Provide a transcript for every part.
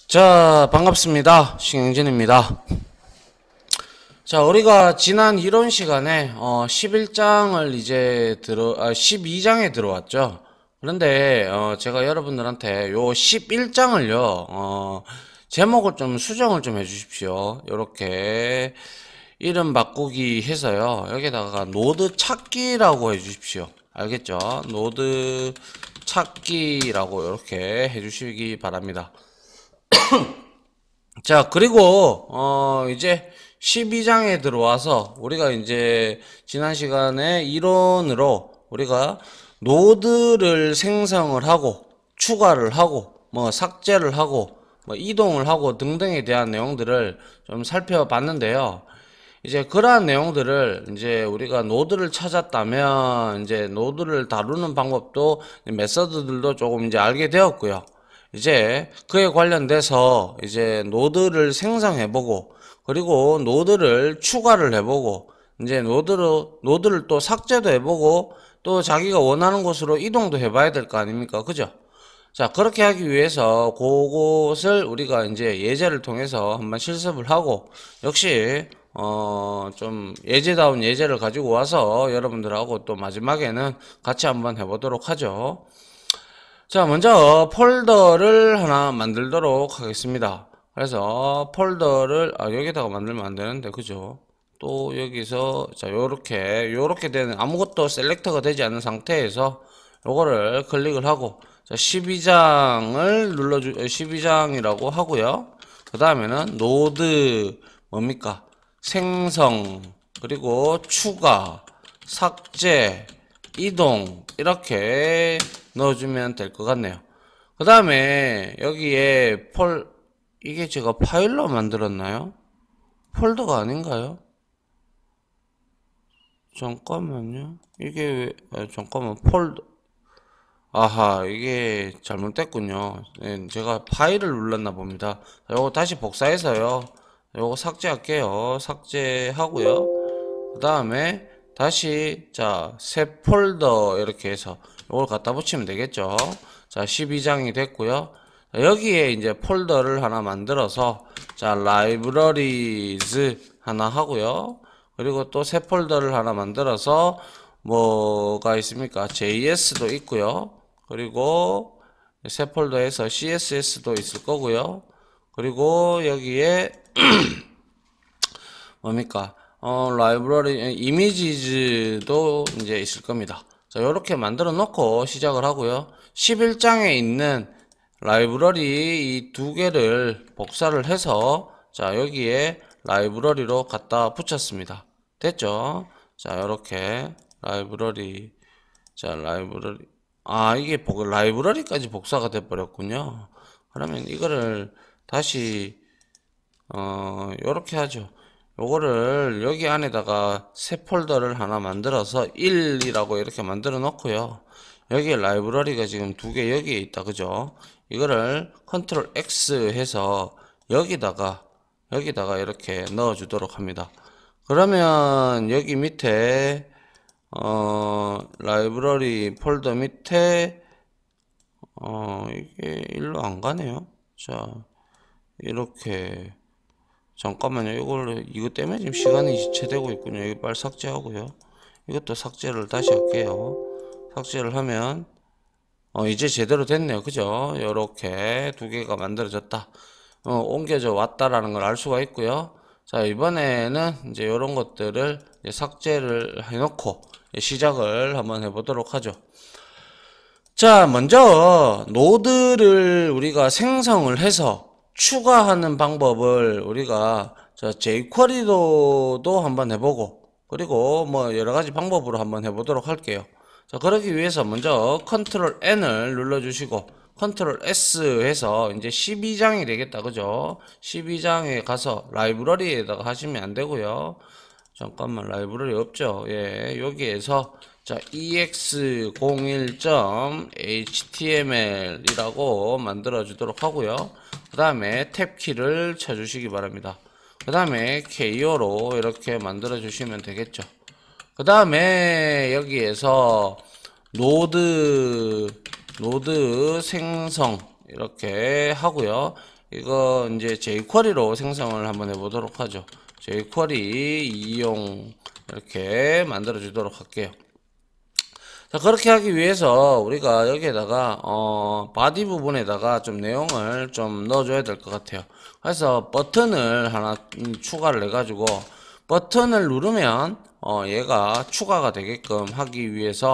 자, 반갑습니다. 신영진입니다. 자, 우리가 지난 이론 시간에 11장을 이제 12장에 들어왔죠. 그런데 제가 여러분들한테 요 11장을요 제목을 좀 수정을 좀 해주십시오. 요렇게 이름 바꾸기 해서요, 여기다가 노드 찾기라고 해주십시오. 알겠죠? 노드 찾기라고 이렇게 해주시기 바랍니다. 자, 그리고 이제 12장에 들어와서 우리가 이제 지난 시간에 이론으로 우리가 노드를 생성을 하고 추가를 하고 뭐 삭제를 하고 뭐 이동을 하고 등등에 대한 내용들을 좀 살펴봤는데요. 이제 그러한 내용들을 이제 우리가 노드를 찾았다면 이제 노드를 다루는 방법도 메서드들도 조금 이제 알게 되었고요. 이제 그에 관련돼서 이제 노드를 생성해보고 그리고 노드를 추가를 해보고 이제 노드를 또 삭제도 해보고 또 자기가 원하는 곳으로 이동도 해봐야 될 거 아닙니까? 그죠? 자, 그렇게 하기 위해서 그것을 우리가 이제 예제를 통해서 한번 실습을 하고 역시 좀 예제다운 예제를 가지고 와서 여러분들하고 또 마지막에는 같이 한번 해보도록 하죠. 자, 먼저 폴더를 하나 만들도록 하겠습니다. 그래서 폴더를 여기다가 만들면 안 되는데, 그죠? 또 여기서 자, 요렇게 되는 아무것도 셀렉터가 되지 않은 상태에서 요거를 클릭을 하고 자, 12장을 12장이라고 하고요. 그 다음에는 노드 뭡니까? 생성, 그리고 추가, 삭제, 이동 이렇게 넣어주면 될 것 같네요. 그 다음에 여기에 이게 제가 파일로 만들었나요? 폴더가 아닌가요? 잠깐만요. 이게 잠깐만 아하, 이게 잘못됐군요. 네, 제가 파일을 눌렀나 봅니다. 요거 다시 복사해서요, 요거 삭제할게요. 삭제하고요. 그 다음에 다시 새 폴더 이렇게 해서 요걸 갖다 붙이면 되겠죠. 자, 12장이 됐고요. 여기에 이제 폴더를 하나 만들어서 라이브러리즈 하나 하고요. 그리고 또 새 폴더를 하나 만들어서 뭐가 있습니까? JS도 있고요. 그리고 새 폴더에서 CSS도 있을 거고요. 그리고 여기에 뭡니까? 라이브러리 이미지즈도 이제 있을 겁니다. 자, 요렇게 만들어 놓고 시작을 하고요. 11장에 있는 라이브러리 이 두 개를 복사를 해서 자, 여기에 라이브러리로 갖다 붙였습니다. 됐죠? 자, 요렇게 라이브러리 이게 라이브러리까지 복사가 돼 버렸군요. 그러면 이거를 다시 요렇게 하죠. 요거를 여기 안에다가 새 폴더를 하나 만들어서 1이라고 이렇게 만들어 놓고요. 여기에 라이브러리가 지금 두 개 여기에 있다, 그죠? 이거를 컨트롤 X 해서 여기다가 이렇게 넣어 주도록 합니다. 그러면 여기 밑에 라이브러리 폴더 밑에 이게 일로 안 가네요. 자, 이렇게 잠깐만요. 이거 때문에 지금 시간이 지체되고 있군요. 이거 빨리 삭제하고요. 이것도 삭제를 다시 할게요. 삭제를 하면 이제 제대로 됐네요. 그죠? 요렇게 두 개가 만들어졌다. 옮겨져 왔다라는 걸 알 수가 있고요. 자, 이번에는 이제 요런 것들을 이제 삭제를 해놓고 시작을 한번 해보도록 하죠. 자, 먼저 노드를 우리가 생성을 해서 추가하는 방법을 우리가 jQuery도 한번 해보고 그리고 뭐 여러가지 방법으로 한번 해보도록 할게요. 자, 그러기 위해서 먼저 컨트롤 N을 눌러주시고 컨트롤 S 해서 이제 12장이 되겠다, 그죠? 12장에 가서 라이브러리에다가 하시면 안 되고요. 잠깐만, 라이브러리 없죠? 예, 여기에서 ex01.html 이라고 만들어 주도록 하고요. 그 다음에 탭키를 쳐주시기 바랍니다. 그 다음에 KO로 이렇게 만들어 주시면 되겠죠. 그 다음에 여기에서 노드 생성 이렇게 하고요. 이거 이제 jQuery로 생성을 한번 해보도록 하죠. jQuery 이용 이렇게 만들어 주도록 할게요. 자, 그렇게 하기 위해서 우리가 여기에다가 바디 부분에다가 좀 내용을 좀 넣어줘야 될 것 같아요. 그래서 버튼을 하나 추가를 해가지고 버튼을 누르면 얘가 추가가 되게끔 하기 위해서,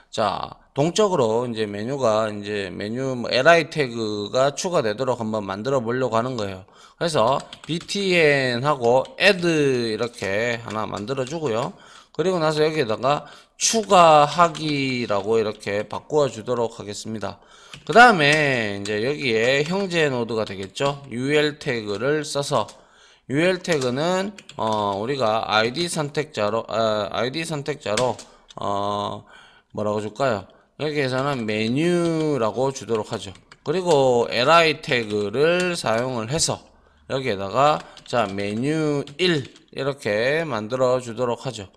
자, 동적으로 이제 메뉴가 이제 메뉴 li 태그가 추가되도록 한번 만들어 보려고 하는 거예요. 그래서 btn 하고 add 이렇게 하나 만들어 주고요. 그리고 나서 여기에다가 추가하기라고 이렇게 바꾸어 주도록 하겠습니다. 그 다음에 이제 여기에 형제 노드가 되겠죠. ul 태그를 써서, ul 태그는 우리가 id 선택자로 뭐라고 줄까요? 여기에서는 메뉴라고 주도록 하죠. 그리고 li 태그를 사용을 해서 여기에다가 자 메뉴 1 이렇게 만들어 주도록 하죠.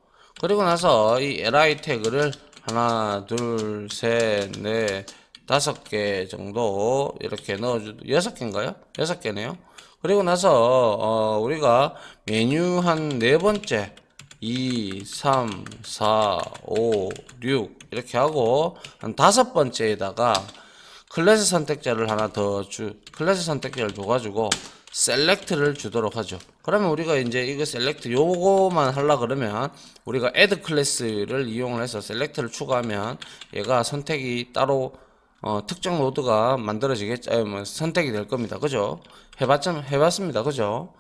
그리고 나서 이 li 태그를 하나, 둘, 셋, 넷, 5개 정도 이렇게 넣어주, 6개인가요? 6개네요. 그리고 나서 우리가 메뉴 한 4번째 2, 3, 4, 5, 6 이렇게 하고 한 5번째에다가 클래스 선택자를 하나 더 클래스 선택자를 줘가지고 셀렉트를 주도록 하죠. 그러면 우리가 이제 이거 셀렉트 요거만 하려 그러면 우리가 add 클래스를 이용을 해서 셀렉트를 추가하면 얘가 선택이 따로 특정 노드가 만들어지겠죠. 뭐 선택이 될 겁니다. 그죠? 해봤습니다. 그죠?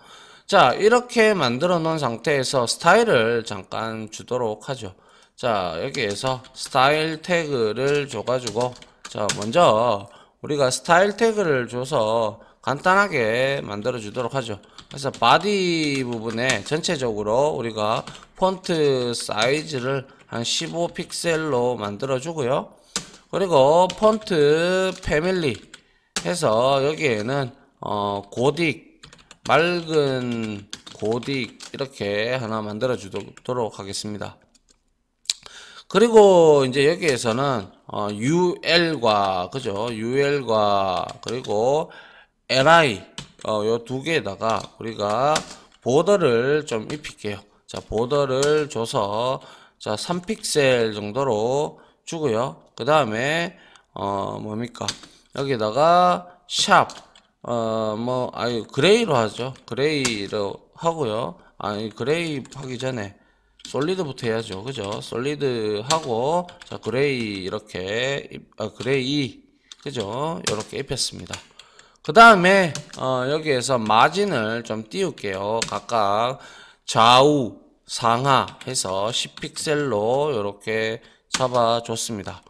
자, 이렇게 만들어 놓은 상태에서 스타일을 잠깐 주도록 하죠. 자, 여기에서 스타일 태그를 줘가지고, 자, 먼저 우리가 스타일 태그를 줘서 간단하게 만들어 주도록 하죠. 그래서 바디 부분에 전체적으로 우리가 폰트 사이즈를 한 15픽셀로 만들어 주고요. 그리고 폰트 패밀리 해서 여기에는 고딕, 맑은 고딕 이렇게 하나 만들어 주도록 하겠습니다. 그리고 이제 여기에서는 ul과 그죠? ul과 그리고 li 요 두 개에다가 우리가 보더를 좀 입힐게요. 자, 보더를 줘서 자 3픽셀 정도로 주고요. 그 다음에 뭡니까? 여기다가 샵 그레이로 하죠. 그레이로 하고요. 아니, 그레이 하기 전에 솔리드부터 해야죠. 그죠? 솔리드 하고, 자, 그레이, 이렇게, 그레이, 그죠? 이렇게 입혔습니다. 그 다음에, 여기에서 마진을 좀 띄울게요. 각각 좌우, 상하 해서 10픽셀로 이렇게 잡아줬습니다.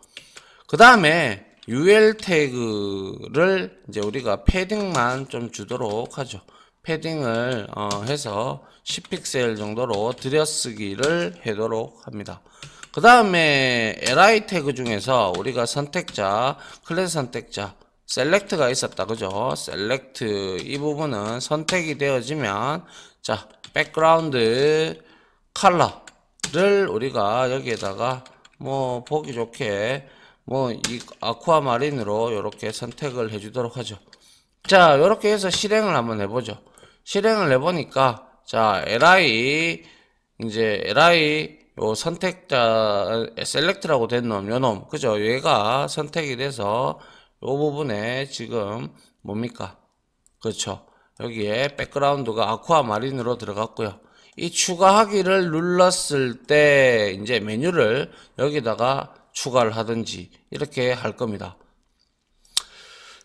그 다음에, ul 태그를 이제 우리가 패딩만 좀 주도록 하죠. 패딩을 해서 10픽셀 정도로 들여쓰기를 하도록 합니다. 그 다음에 li 태그 중에서 우리가 선택자, 클래스 선택자, 셀렉트가 있었다. 그죠? 셀렉트 이 부분은 선택이 되어지면 자, 백그라운드 컬러를 우리가 여기에다가 뭐 보기 좋게 뭐 이 아쿠아마린으로 이렇게 선택을 해주도록 하죠. 자, 이렇게 해서 실행을 한번 해보죠. 실행을 해보니까 자, li 요 선택자 셀렉트라고 된 놈, 요 놈, 그죠? 얘가 선택이 돼서 요 부분에 지금 뭡니까? 그렇죠? 여기에 백그라운드가 아쿠아마린으로 들어갔고요. 이 추가하기를 눌렀을 때 이제 메뉴를 여기다가 추가를 하든지 이렇게 할 겁니다.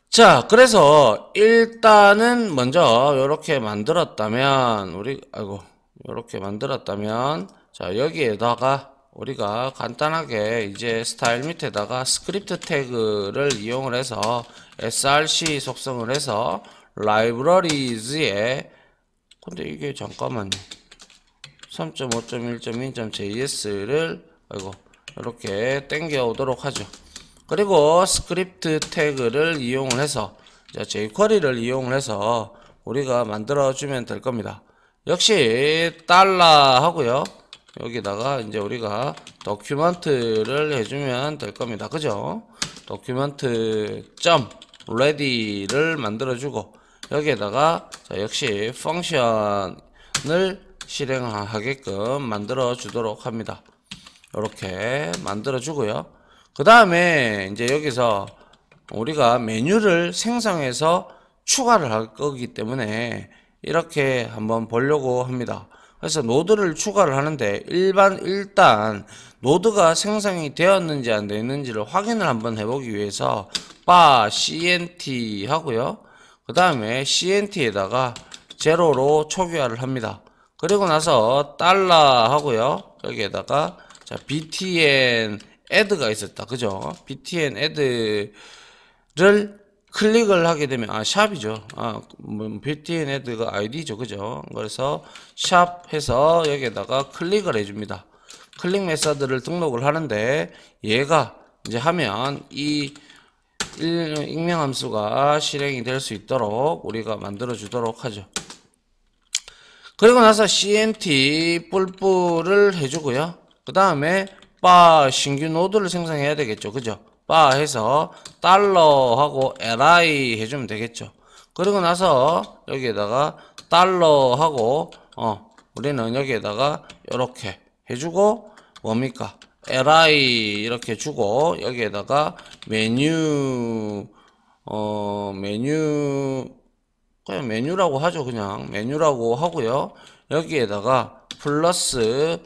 자, 그래서 일단은 먼저 이렇게 만들었다면 이렇게 만들었다면 자, 여기에다가 우리가 간단하게 이제 스타일 밑에다가 스크립트 태그를 이용을 해서 src 속성을 해서 libraries에 근데 이게 잠깐만요. 3.5.1.2.js를 이렇게 땡겨 오도록 하죠. 그리고 스크립트 태그를 이용을 해서 jQuery를 이용을 해서 우리가 만들어 주면 될 겁니다. 역시 달러 하고요. 여기다가 이제 우리가 도큐먼트를 해주면 될 겁니다. 그죠? 도큐먼트 점 ready를 만들어 주고 여기에다가 자, 역시 펑션을 실행하게끔 만들어 주도록 합니다. 이렇게 만들어 주고요. 그 다음에 이제 여기서 우리가 메뉴를 생성해서 추가를 할 거기 때문에 이렇게 한번 보려고 합니다. 그래서 노드를 추가를 하는데 일단 노드가 생성이 되었는지 안 되었는지를 확인을 한번 해보기 위해서 cnt 하고요. 그 다음에 cnt에다가 제로로 초기화를 합니다. 그리고 나서 달러 하고요. 여기에다가 자 btn add가 있었다. 그죠? btn add를 클릭을 하게 되면 샵이죠. btn add가 id죠. 그죠? 그래서 샵 해서 여기에다가 클릭을 해줍니다. 클릭 메서드를 등록을 하는데 얘가 이제 하면 이 익명 함수가 실행이 될 수 있도록 우리가 만들어 주도록 하죠. 그리고 나서 cnt 뿔뿔을 해주고요. 그 다음에 신규 노드를 생성해야 되겠죠. 그죠? 해서 달러 하고 li 해주면 되겠죠. 그리고 나서 여기에다가 달러 하고 우리는 여기에다가 이렇게 해주고 뭡니까? li 이렇게 주고 여기에다가 메뉴 그냥 메뉴라고 하죠. 그냥 메뉴라고 하고요. 여기에다가 플러스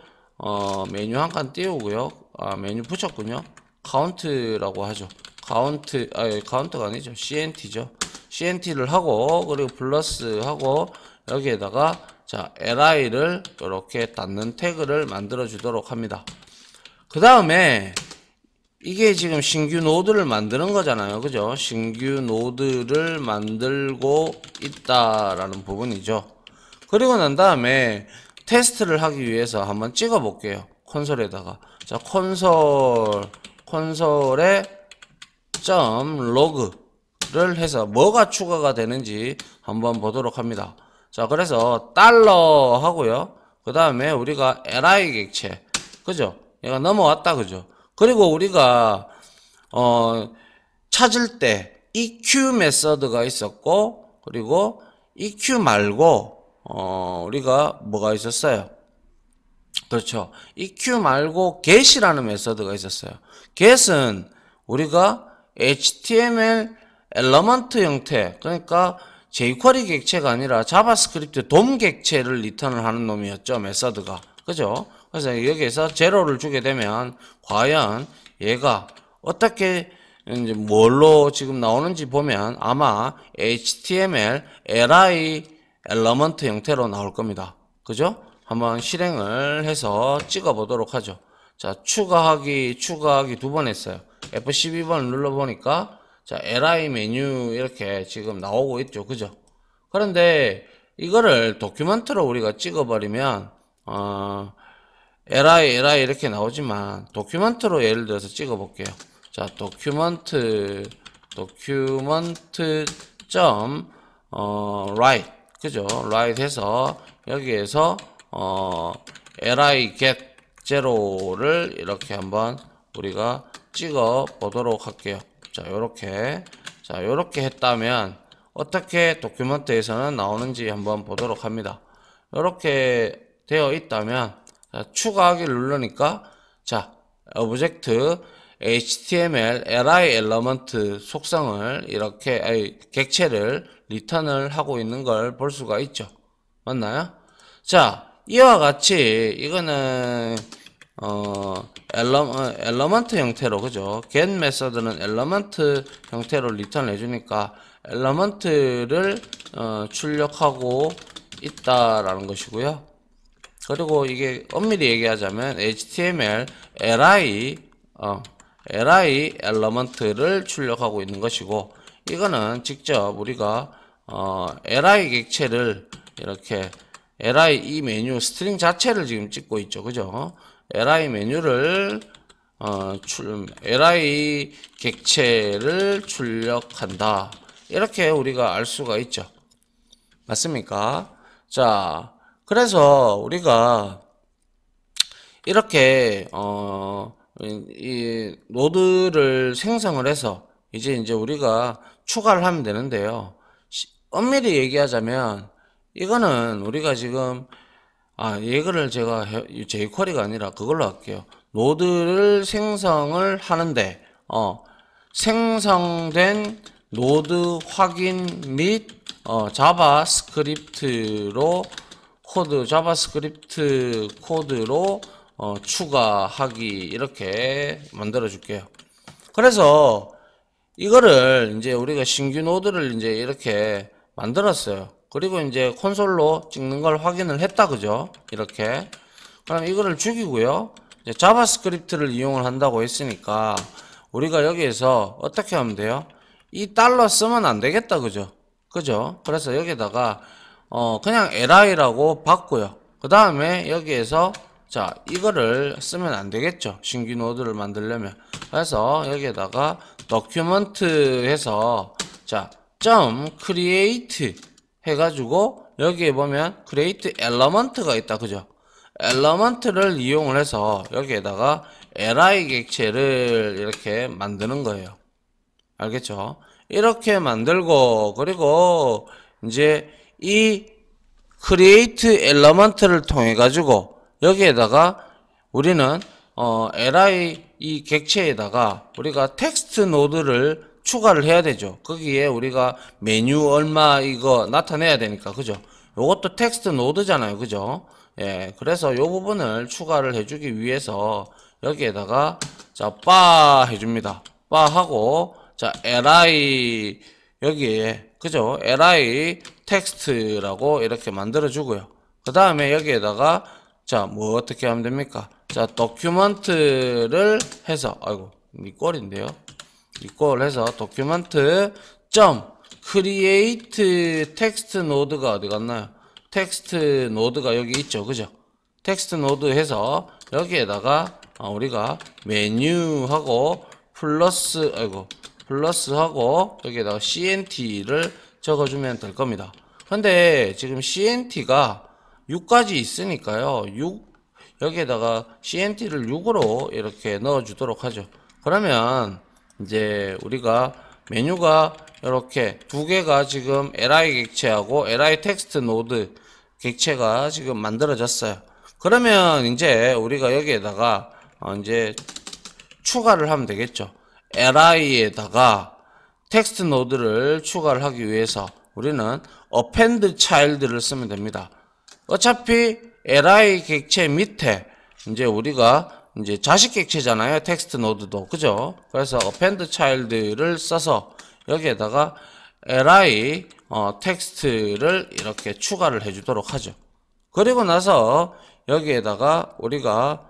메뉴 한 칸 띄우고요. 메뉴 붙였군요. 카운트라고 하죠. 카운트가 아니죠. cnt죠. cnt를 하고 그리고 플러스 하고 여기에다가 자 li를 이렇게 닫는 태그를 만들어 주도록 합니다. 그 다음에 이게 지금 신규 노드를 만드는 거잖아요. 그죠? 신규 노드를 만들고 있다라는 부분이죠. 그리고 난 다음에 테스트를 하기 위해서 한번 찍어 볼게요. 콘솔에다가. 자, 콘솔에 .log를 해서 뭐가 추가가 되는지 한번 보도록 합니다. 자, 그래서 달러 하고요. 그 다음에 우리가 li 객체. 그죠? 얘가 넘어왔다. 그죠? 그리고 우리가 찾을 때 eq 메서드가 있었고 그리고 eq 말고 우리가 뭐가 있었어요? 그렇죠. eq 말고 get이라는 메서드가 있었어요. get은 우리가 html 엘러먼트 형태, 그러니까 jQuery 객체가 아니라 자바스크립트 돔 객체를 리턴을 하는 놈이었죠. 메서드가. 그죠? 그래서 여기에서 제로를 주게 되면 과연 얘가 어떻게 이제 뭘로 지금 나오는지 보면 아마 HTML li 엘러먼트 형태로 나올 겁니다. 그죠? 한번 실행을 해서 찍어 보도록 하죠. 자, 추가하기 두 번 했어요. F12번 눌러 보니까 자, li 메뉴 이렇게 지금 나오고 있죠. 그죠? 그런데 이거를 도큐먼트로 우리가 찍어 버리면 li 이렇게 나오지만 도큐먼트로 예를 들어서 찍어 볼게요. 자, 도큐먼트 write 그죠? write 해서 여기에서 li get 제로를 이렇게 한번 우리가 찍어 보도록 할게요. 자, 요렇게 했다면 어떻게 도큐먼트에서는 나오는지 한번 보도록 합니다. 요렇게 되어 있다면 자, 추가하기를 누르니까 자, 오브젝트 html li 엘러먼트 속성을 이렇게 객체를 리턴을 하고 있는 걸 볼 수가 있죠. 맞나요? 자, 이와 같이 이거는 엘러먼트 형태로 그죠? get 메서드는 엘러먼트 형태로 리턴 해주니까 엘러먼트를 출력하고 있다라는 것이고요. 그리고 이게 엄밀히 얘기하자면 HTML li 엘러먼트를 출력하고 있는 것이고 이거는 직접 우리가 li 객체를 이렇게 li 이 메뉴 스트링 자체를 지금 찍고 있죠. 그죠? li 메뉴를 li 객체를 출력한다. 이렇게 우리가 알 수가 있죠. 맞습니까? 자, 그래서 우리가 이렇게 이 노드를 생성을 해서 이제 우리가 추가를 하면 되는데요. 엄밀히 얘기하자면 이거는 우리가 지금 이거를 제가 jQuery가 아니라 그걸로 할게요. 노드를 생성을 하는데 생성된 노드 확인 및 자바스크립트 코드로 추가하기 이렇게 만들어 줄게요. 그래서 이거를 이제 우리가 신규 노드를 이제 이렇게 만들었어요. 그리고 이제 콘솔로 찍는 걸 확인을 했다, 그죠? 이렇게. 그럼 이거를 죽이고요. 이제 자바스크립트를 이용을 한다고 했으니까 우리가 여기에서 어떻게 하면 돼요? 이 달러 쓰면 안 되겠다, 그죠? 그죠? 그래서 여기다가 그냥 li라고 받고요. 그 다음에 여기에서 자, 이거를 쓰면 안 되겠죠. 신규 노드를 만들려면. 그래서 여기에다가 document 해서 자, .create 해가지고 여기에 보면 create element가 있다. 그죠? element를 이용을 해서 여기에다가 li 객체를 이렇게 만드는 거예요. 알겠죠? 이렇게 만들고 그리고 이제 이 create element를 통해 가지고 여기에다가 우리는 li 이 객체에다가 우리가 텍스트 노드를 추가를 해야 되죠. 거기에 우리가 메뉴 얼마 이거 나타내야 되니까 그죠? 요것도 텍스트 노드잖아요. 그죠? 예, 그래서 요 부분을 추가를 해주기 위해서 여기에다가 자, 바 해줍니다. 바 하고 자, li 여기에 그죠? li 텍스트라고 이렇게 만들어 주고요. 그 다음에 여기에다가 자, 뭐 어떻게 하면 됩니까? 자, 도큐먼트를 해서 아이고, 이 꼴인데요. 이 꼴 해서 도큐먼트 점 create 텍스트 노드가 어디 갔나요? 텍스트 노드가 여기 있죠. 그죠? 텍스트 노드 해서 여기에다가 우리가 메뉴하고 플러스 하고 여기에다가 cnt를 적어주면 될 겁니다. 근데 지금 cnt가 6까지 있으니까요. 여기에다가 cnt를 6으로 이렇게 넣어 주도록 하죠. 그러면 이제 우리가 메뉴가 이렇게 두 개가 지금 li 객체하고 li 텍스트 노드 객체가 지금 만들어졌어요. 그러면 이제 우리가 여기에다가 이제 추가를 하면 되겠죠. li에다가 텍스트 노드를 추가를 하기 위해서 우리는 append child를 쓰면 됩니다. 어차피 li 객체 밑에 이제 우리가 이제 자식 객체잖아요. 텍스트 노드도. 그죠? 그래서 append child를 써서 여기에다가 li 텍스트를 이렇게 추가를 해주도록 하죠. 그리고 나서 여기에다가 우리가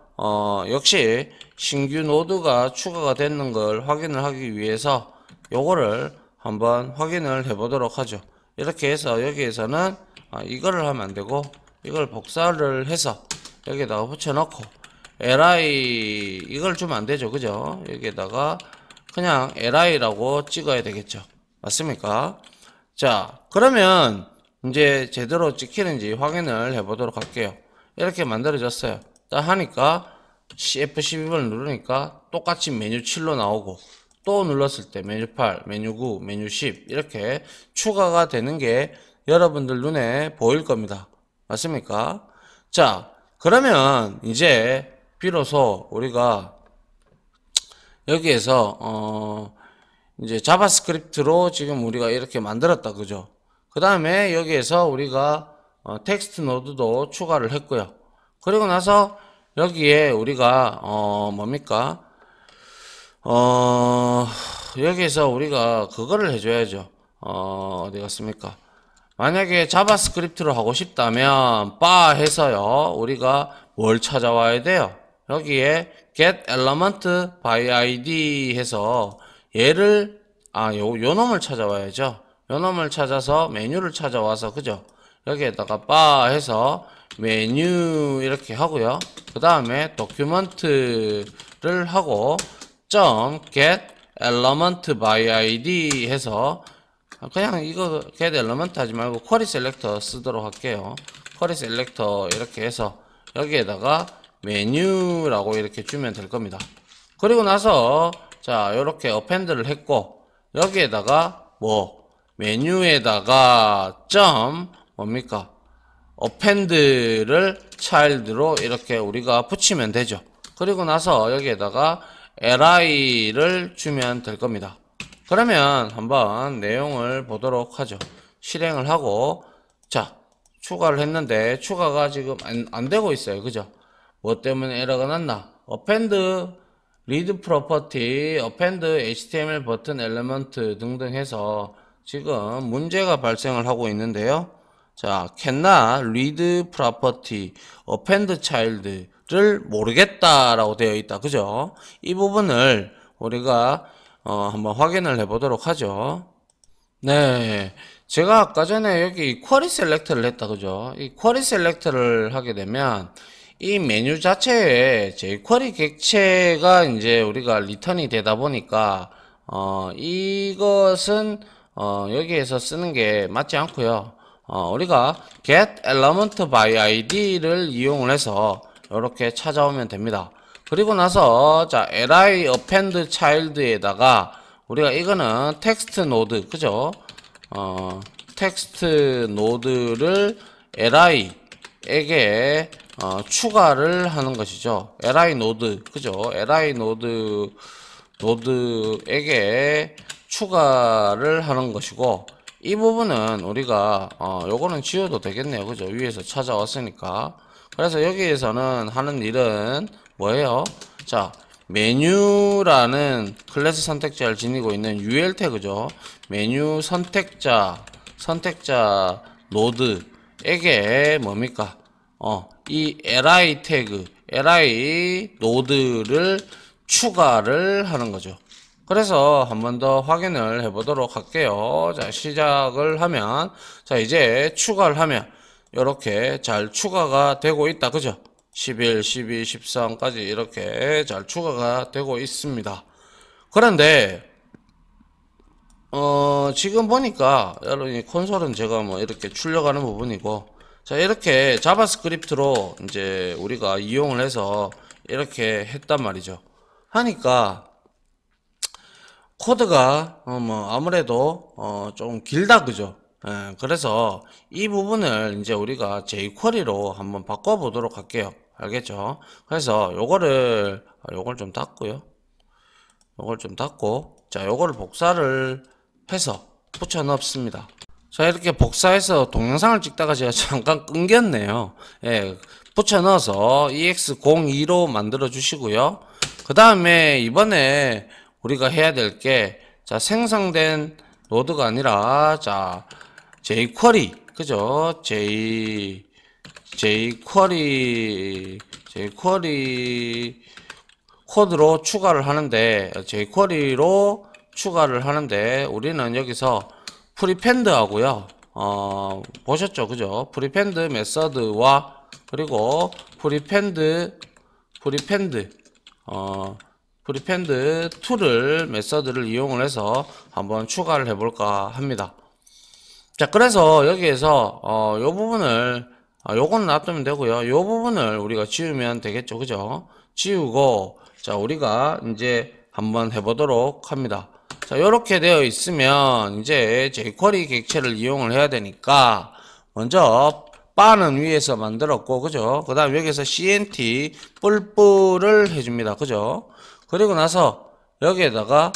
역시 신규 노드가 추가가 됐는 걸 확인을 하기 위해서 요거를 한번 확인을 해 보도록 하죠. 이렇게 해서 여기에서는 이거를 하면 안 되고 이걸 복사를 해서 여기에다가 붙여놓고 li 이걸 주면 안 되죠. 그죠? 여기에다가 그냥 li라고 찍어야 되겠죠. 맞습니까? 자, 그러면 이제 제대로 찍히는지 확인을 해 보도록 할게요. 이렇게 만들어졌어요. 딱 하니까 F12를 누르니까 똑같이 메뉴 7로 나오고 또 눌렀을 때 메뉴 8, 메뉴 9, 메뉴 10 이렇게 추가가 되는 게 여러분들 눈에 보일 겁니다. 맞습니까? 자, 그러면 이제 비로소 우리가 여기에서 이제 자바스크립트로 지금 우리가 이렇게 만들었다. 그죠? 그 다음에 여기에서 우리가 텍스트 노드도 추가를 했고요. 그리고 나서 여기에 우리가 뭡니까? 여기에서 우리가 그거를 해줘야죠. 어디 갔습니까? 만약에 자바스크립트로 하고 싶다면 바 해서요. 우리가 뭘 찾아와야 돼요? 여기에 get element by id 해서 얘를 요 놈을 찾아와야죠. 요 놈을 찾아서 메뉴를 찾아와서 그죠? 여기에다가 바 해서 메뉴 이렇게 하고요. 그 다음에 도큐먼트를 하고 get element by id 해서 그냥 이거 get element 하지 말고 query selector 쓰도록 할게요. query selector 이렇게 해서 여기에다가 메뉴라고 이렇게 주면 될 겁니다. 그리고 나서 자 요렇게 append를 했고 여기에다가 뭐 메뉴에다가 점 뭡니까? append를 child로 이렇게 우리가 붙이면 되죠. 그리고 나서 여기에다가 li를 주면 될 겁니다. 그러면 한번 내용을 보도록 하죠. 실행을 하고, 자, 추가를 했는데 추가가 지금 안 되고 있어요. 그죠? 뭐 때문에 에러가 났나? append read property, append html 버튼 엘리먼트 등등 해서 지금 문제가 발생을 하고 있는데요. 자, cannot read property, append child를 모르겠다라고 되어 있다. 그죠? 이 부분을 우리가 한번 확인을 해 보도록 하죠. 네. 제가 아까 전에 여기 쿼리 셀렉트를 했다. 그죠? 이 쿼리 셀렉트를 하게 되면 이 메뉴 자체에 jQuery 객체가 이제 우리가 리턴이 되다 보니까 이것은 여기에서 쓰는 게 맞지 않고요. 우리가 get element by id를 이용을 해서 이렇게 찾아오면 됩니다. 그리고 나서 자 li append child에다가 우리가 이거는 텍스트 노드 그죠? 텍스트 노드를 li에게 추가를 하는 것이죠. li 노드 그죠? li 노드에게 추가를 하는 것이고, 이 부분은 우리가 요거는 지워도 되겠네요. 그죠? 위에서 찾아왔으니까. 그래서 여기에서는 하는 일은 뭐예요? 자, 메뉴라는 클래스 선택자를 지니고 있는 UL 태그죠. 메뉴 선택자 노드에게 뭡니까? 이 li 태그, li 노드를 추가를 하는 거죠. 그래서 한 번 더 확인을 해 보도록 할게요. 자, 시작을 하면, 자, 이제 추가를 하면, 이렇게 잘 추가가 되고 있다. 그죠? 11, 12, 13까지 이렇게 잘 추가가 되고 있습니다. 그런데, 지금 보니까, 여러분, 이 콘솔은 제가 뭐 이렇게 출력하는 부분이고, 자, 이렇게 자바스크립트로 이제 우리가 이용을 해서 이렇게 했단 말이죠. 하니까, 코드가 뭐 아무래도 좀 길다 그죠? 예, 그래서 이 부분을 이제 우리가 jQuery로 한번 바꿔 보도록 할게요. 알겠죠? 그래서 요걸 좀 닫고요. 요걸 좀 닫고, 자, 요거를 복사를 해서 붙여 넣습니다. 자, 이렇게 복사해서 동영상을 찍다가 제가 잠깐 끊겼네요. 예, 붙여 넣어서 ex02로 만들어 주시고요. 그 다음에 이번에 우리가 해야 될 게, 자, 생성된 노드가 아니라, 자, jQuery, 그죠? jQuery 코드로 추가를 하는데, jQuery로 추가를 하는데, 우리는 여기서 프리펜드 하고요. 보셨죠? 그죠? 프리펜드 메서드와, 그리고 프리펜드 2를 메서드를 이용을 해서 한번 추가를 해볼까 합니다. 자, 그래서 여기에서 요 부분을 요거는 놔두면 되고요. 요 부분을 우리가 지우면 되겠죠. 그죠? 지우고, 자, 우리가 이제 한번 해보도록 합니다. 자, 요렇게 되어 있으면 이제 jQuery 객체를 이용을 해야 되니까 먼저 바는 위에서 만들었고, 그죠? 그 다음 여기서 cnt 뿔뿔을 해줍니다. 그죠? 그리고 나서 여기에다가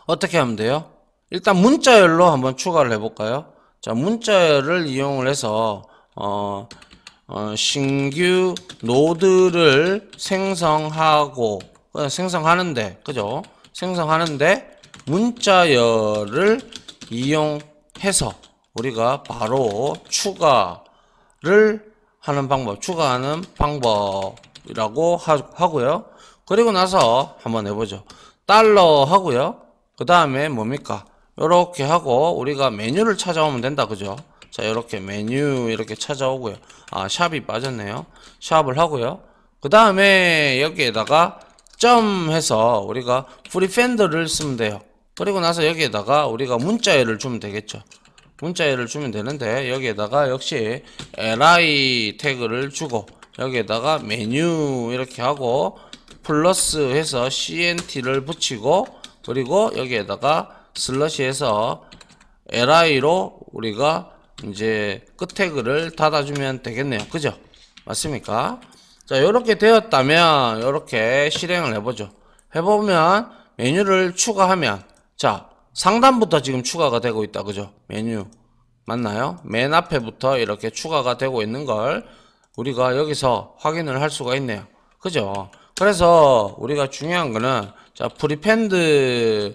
어떻게 하면 돼요? 일단 문자열로 한번 추가를 해볼까요? 자, 문자열을 이용을 해서 신규 노드를 생성하는데, 그죠? 생성하는데 문자열을 이용해서 우리가 바로 추가하는 방법이라고 하고요. 그리고 나서 한번 해보죠. 달러 하고요. 그 다음에 뭡니까? 요렇게 하고 우리가 메뉴를 찾아오면 된다. 그죠? 자, 요렇게 메뉴 이렇게 찾아오고요. 샵이 빠졌네요. 샵을 하고요. 그 다음에 여기에다가 점 해서 우리가 프리펜드를 쓰면 돼요. 그리고 나서 여기에다가 우리가 문자열을 주면 되겠죠. 문자열을 주면 되는데 여기에다가 역시 li 태그를 주고 여기에다가 메뉴 이렇게 하고 플러스 해서 cnt를 붙이고, 그리고 여기에다가 슬러시 해서 li로 우리가 이제 끝 태그를 닫아주면 되겠네요. 그죠? 맞습니까? 자, 이렇게 되었다면 이렇게 실행을 해보죠. 해보면 메뉴를 추가하면, 자, 상단부터 지금 추가가 되고 있다. 그죠? 메뉴 맞나요? 맨 앞에부터 이렇게 추가가 되고 있는 걸 우리가 여기서 확인을 할 수가 있네요. 그죠? 그래서 우리가 중요한 거는, 자, 프리펜드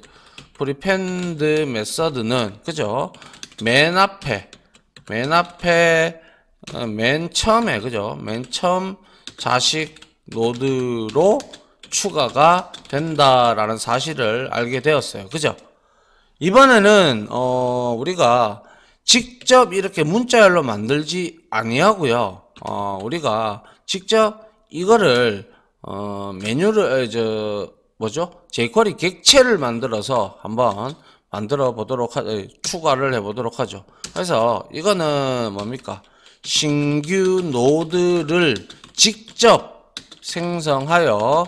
메서드는, 그죠? 맨 앞에, 맨 처음에, 그죠? 맨 처음 자식 노드로 추가가 된다라는 사실을 알게 되었어요. 그죠? 이번에는 우리가 직접 이렇게 문자열로 만들지 아니하고요. 우리가 직접 이거를 메뉴를 jQuery 객체를 만들어서 한번 만들어 보도록 추가를 해 보도록 하죠. 그래서 이거는 뭡니까? 신규 노드를 직접 생성하여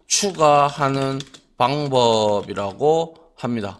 추가하는 방법이라고 합니다.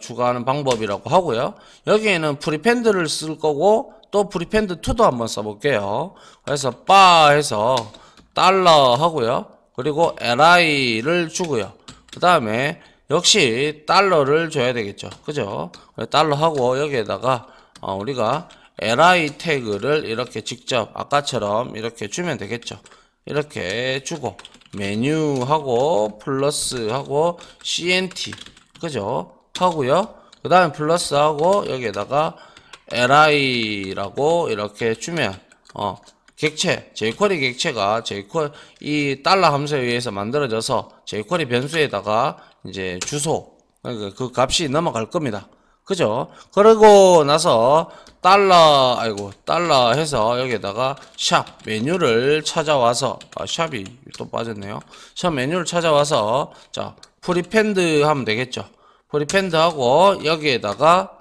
추가하는 방법이라고 하고요. 여기에는 프리펜드를 쓸 거고, 또 프리펜드 2도 한번 써볼게요. 그래서 바 해서 달러 하고요. 그리고 li를 주고요. 그 다음에 역시 달러를 줘야 되겠죠. 그죠? 달러 하고 여기에다가 우리가 li 태그를 이렇게 직접 아까처럼 이렇게 주면 되겠죠. 이렇게 주고 메뉴하고 플러스하고 cnt, 그죠? 하고요. 그 다음에 플러스하고 여기에다가 li라고 이렇게 주면 객체, jQuery 객체가 이 달러 함수에 의해서 만들어져서 jQuery 변수에다가 이제 주소, 그 값이 넘어갈 겁니다. 그죠? 그러고 나서 달러 해서 여기에다가 샵 메뉴를 찾아와서, 샵이 또 빠졌네요. 샵 메뉴를 찾아와서, 자, 프리펜드 하면 되겠죠. 프리펜드 하고 여기에다가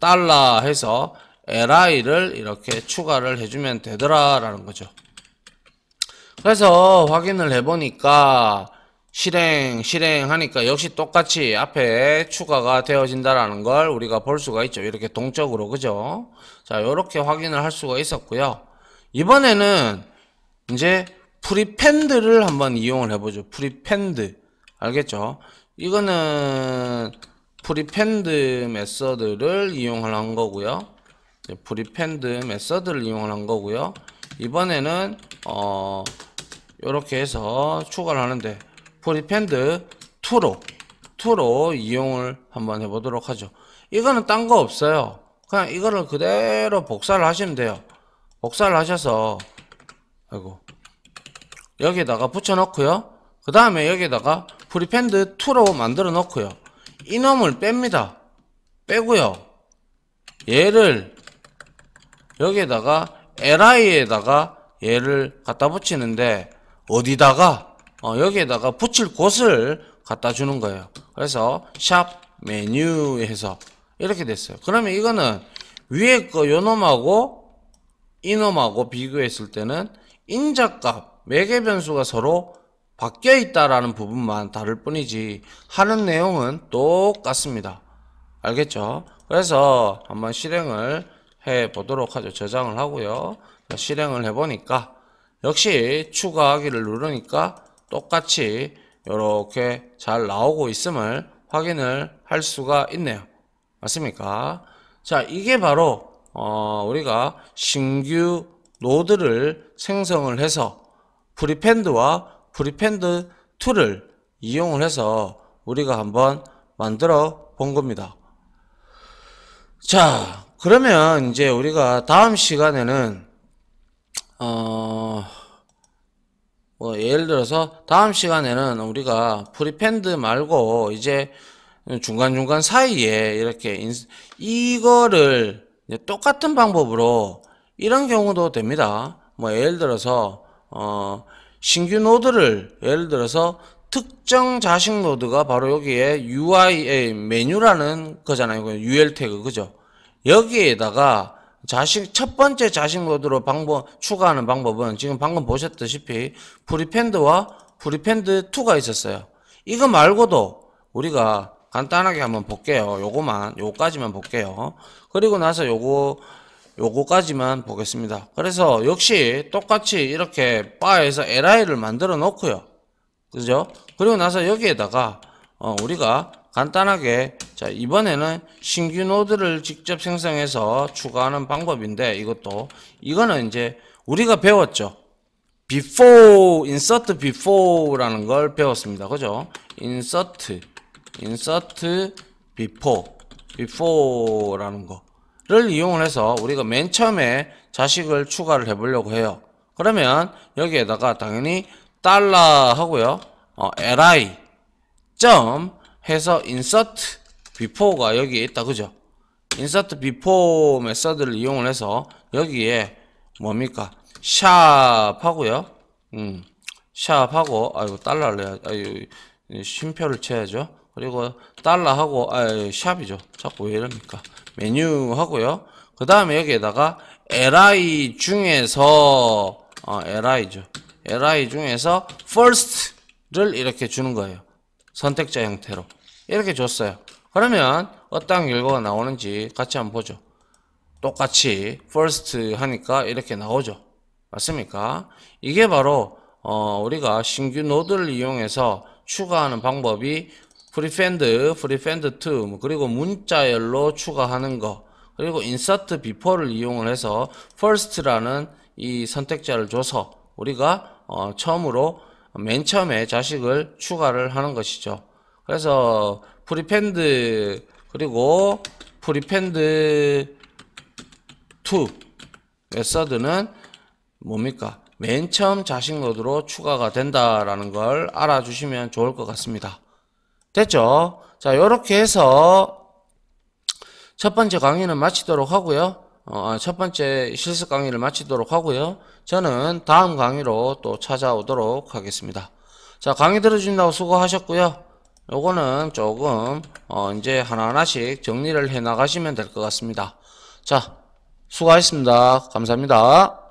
달러 해서 li를 이렇게 추가를 해주면 되더라라는 거죠. 그래서 확인을 해보니까 실행하니까 역시 똑같이 앞에 추가가 되어진다라는 걸 우리가 볼 수가 있죠. 이렇게 동적으로, 그죠? 자, 요렇게 확인을 할 수가 있었고요. 이번에는 이제 프리펜드를 한번 이용을 해보죠. 프리펜드. 알겠죠? 이거는 프리펜드 메서드를 이용한 거고요. 프리펜드 메서드를 이용한 거고요. 이번에는 요렇게 해서 추가를 하는데 프리펜드 2로 이용을 한번 해보도록 하죠. 이거는 딴 거 없어요. 그냥 이거를 그대로 복사를 하시면 돼요. 복사를 하셔서 여기에다가 붙여 넣고요. 그 다음에 여기에다가 프리펜드 2로 만들어 놓고요. 이놈을 뺍니다. 빼고요. 얘를 여기에다가 li에다가 얘를 갖다 붙이는데 어디다가 여기에다가 붙일 곳을 갖다 주는 거예요. 그래서 샵 메뉴 해서 이렇게 됐어요. 그러면 이거는 위에 거 요놈하고 이놈하고 비교했을 때는 인자값 매개 변수가 서로 바뀌어 있다라는 부분만 다를 뿐이지 하는 내용은 똑같습니다. 알겠죠? 그래서 한번 실행을 해 보도록 하죠. 저장을 하고요. 실행을 해 보니까 역시 추가하기를 누르니까 똑같이 이렇게 잘 나오고 있음을 확인을 할 수가 있네요. 맞습니까? 자, 이게 바로 우리가 신규 노드를 생성을 해서 프리펜드와 프리펜드 2를 이용을 해서 우리가 한번 만들어 본 겁니다. 자, 그러면 이제 우리가 다음 시간에는 예를 들어서 다음 시간에는 우리가 프리펜드 말고 이제 중간중간 사이에 이렇게 이거를 똑같은 방법으로 이런 경우도 됩니다. 예를 들어서 신규 노드를 예를 들어서 특정 자식 노드가 바로 여기에 메뉴라는 거잖아요. UL 태그, 그죠? 여기에다가 첫 번째 자식 노드로 추가하는 방법은 지금 방금 보셨다시피 프리펜드와 프리펜드 2가 있었어요. 이거 말고도 우리가 간단하게 한번 볼게요. 요거까지만 볼게요. 그리고 나서 요거까지만 보겠습니다. 그래서 역시 똑같이 이렇게 바에서 li를 만들어 놓고요. 그죠? 그리고 나서 여기에다가 우리가 간단하게 자 이번에는 신규 노드를 직접 생성해서 추가하는 방법인데 이거는 이제 우리가 배웠죠. before, insert before라는 걸 배웠습니다. 그죠? insert before라는 거를 이용을 해서 우리가 맨 처음에 자식을 추가를 해보려고 해요. 그러면 여기에다가 당연히 달러 하고요. li 점 해서 insert before가 여기에 있다. 그죠? insert before 메서드를 이용을 해서 여기에 뭡니까? 샵 하고요. 샵 하고 달러를 쉼표를 쳐야죠. 그리고 달러 하고 샵이죠. 자꾸 왜 이럽니까? 메뉴 하고요. 그 다음에 여기에다가 li 중에서 li죠. li 중에서 first를 이렇게 주는 거예요. 선택자 형태로 이렇게 줬어요. 그러면 어떤 결과가 나오는지 같이 한번 보죠. 똑같이 first 하니까 이렇게 나오죠. 맞습니까? 이게 바로 우리가 신규 노드를 이용해서 추가하는 방법이 prepend to 그리고 문자열로 추가하는 거 그리고 insert before를 이용을 해서 first라는 이 선택자를 줘서 우리가 맨 처음에 자식을 추가를 하는 것이죠. 그래서 prepend 그리고 prepend to 메서드는 뭡니까? 맨 처음 자식 노드로 추가가 된다라는 걸 알아주시면 좋을 것 같습니다. 됐죠? 자, 요렇게 해서 첫 번째 강의는 마치도록 하고요. 첫 번째 실습 강의를 마치도록 하고요. 저는 다음 강의로 또 찾아오도록 하겠습니다. 자, 강의 들어주신다고 수고하셨고요. 요거는 조금 이제 하나하나씩 정리를 해 나가시면 될 것 같습니다. 자, 수고하셨습니다. 감사합니다.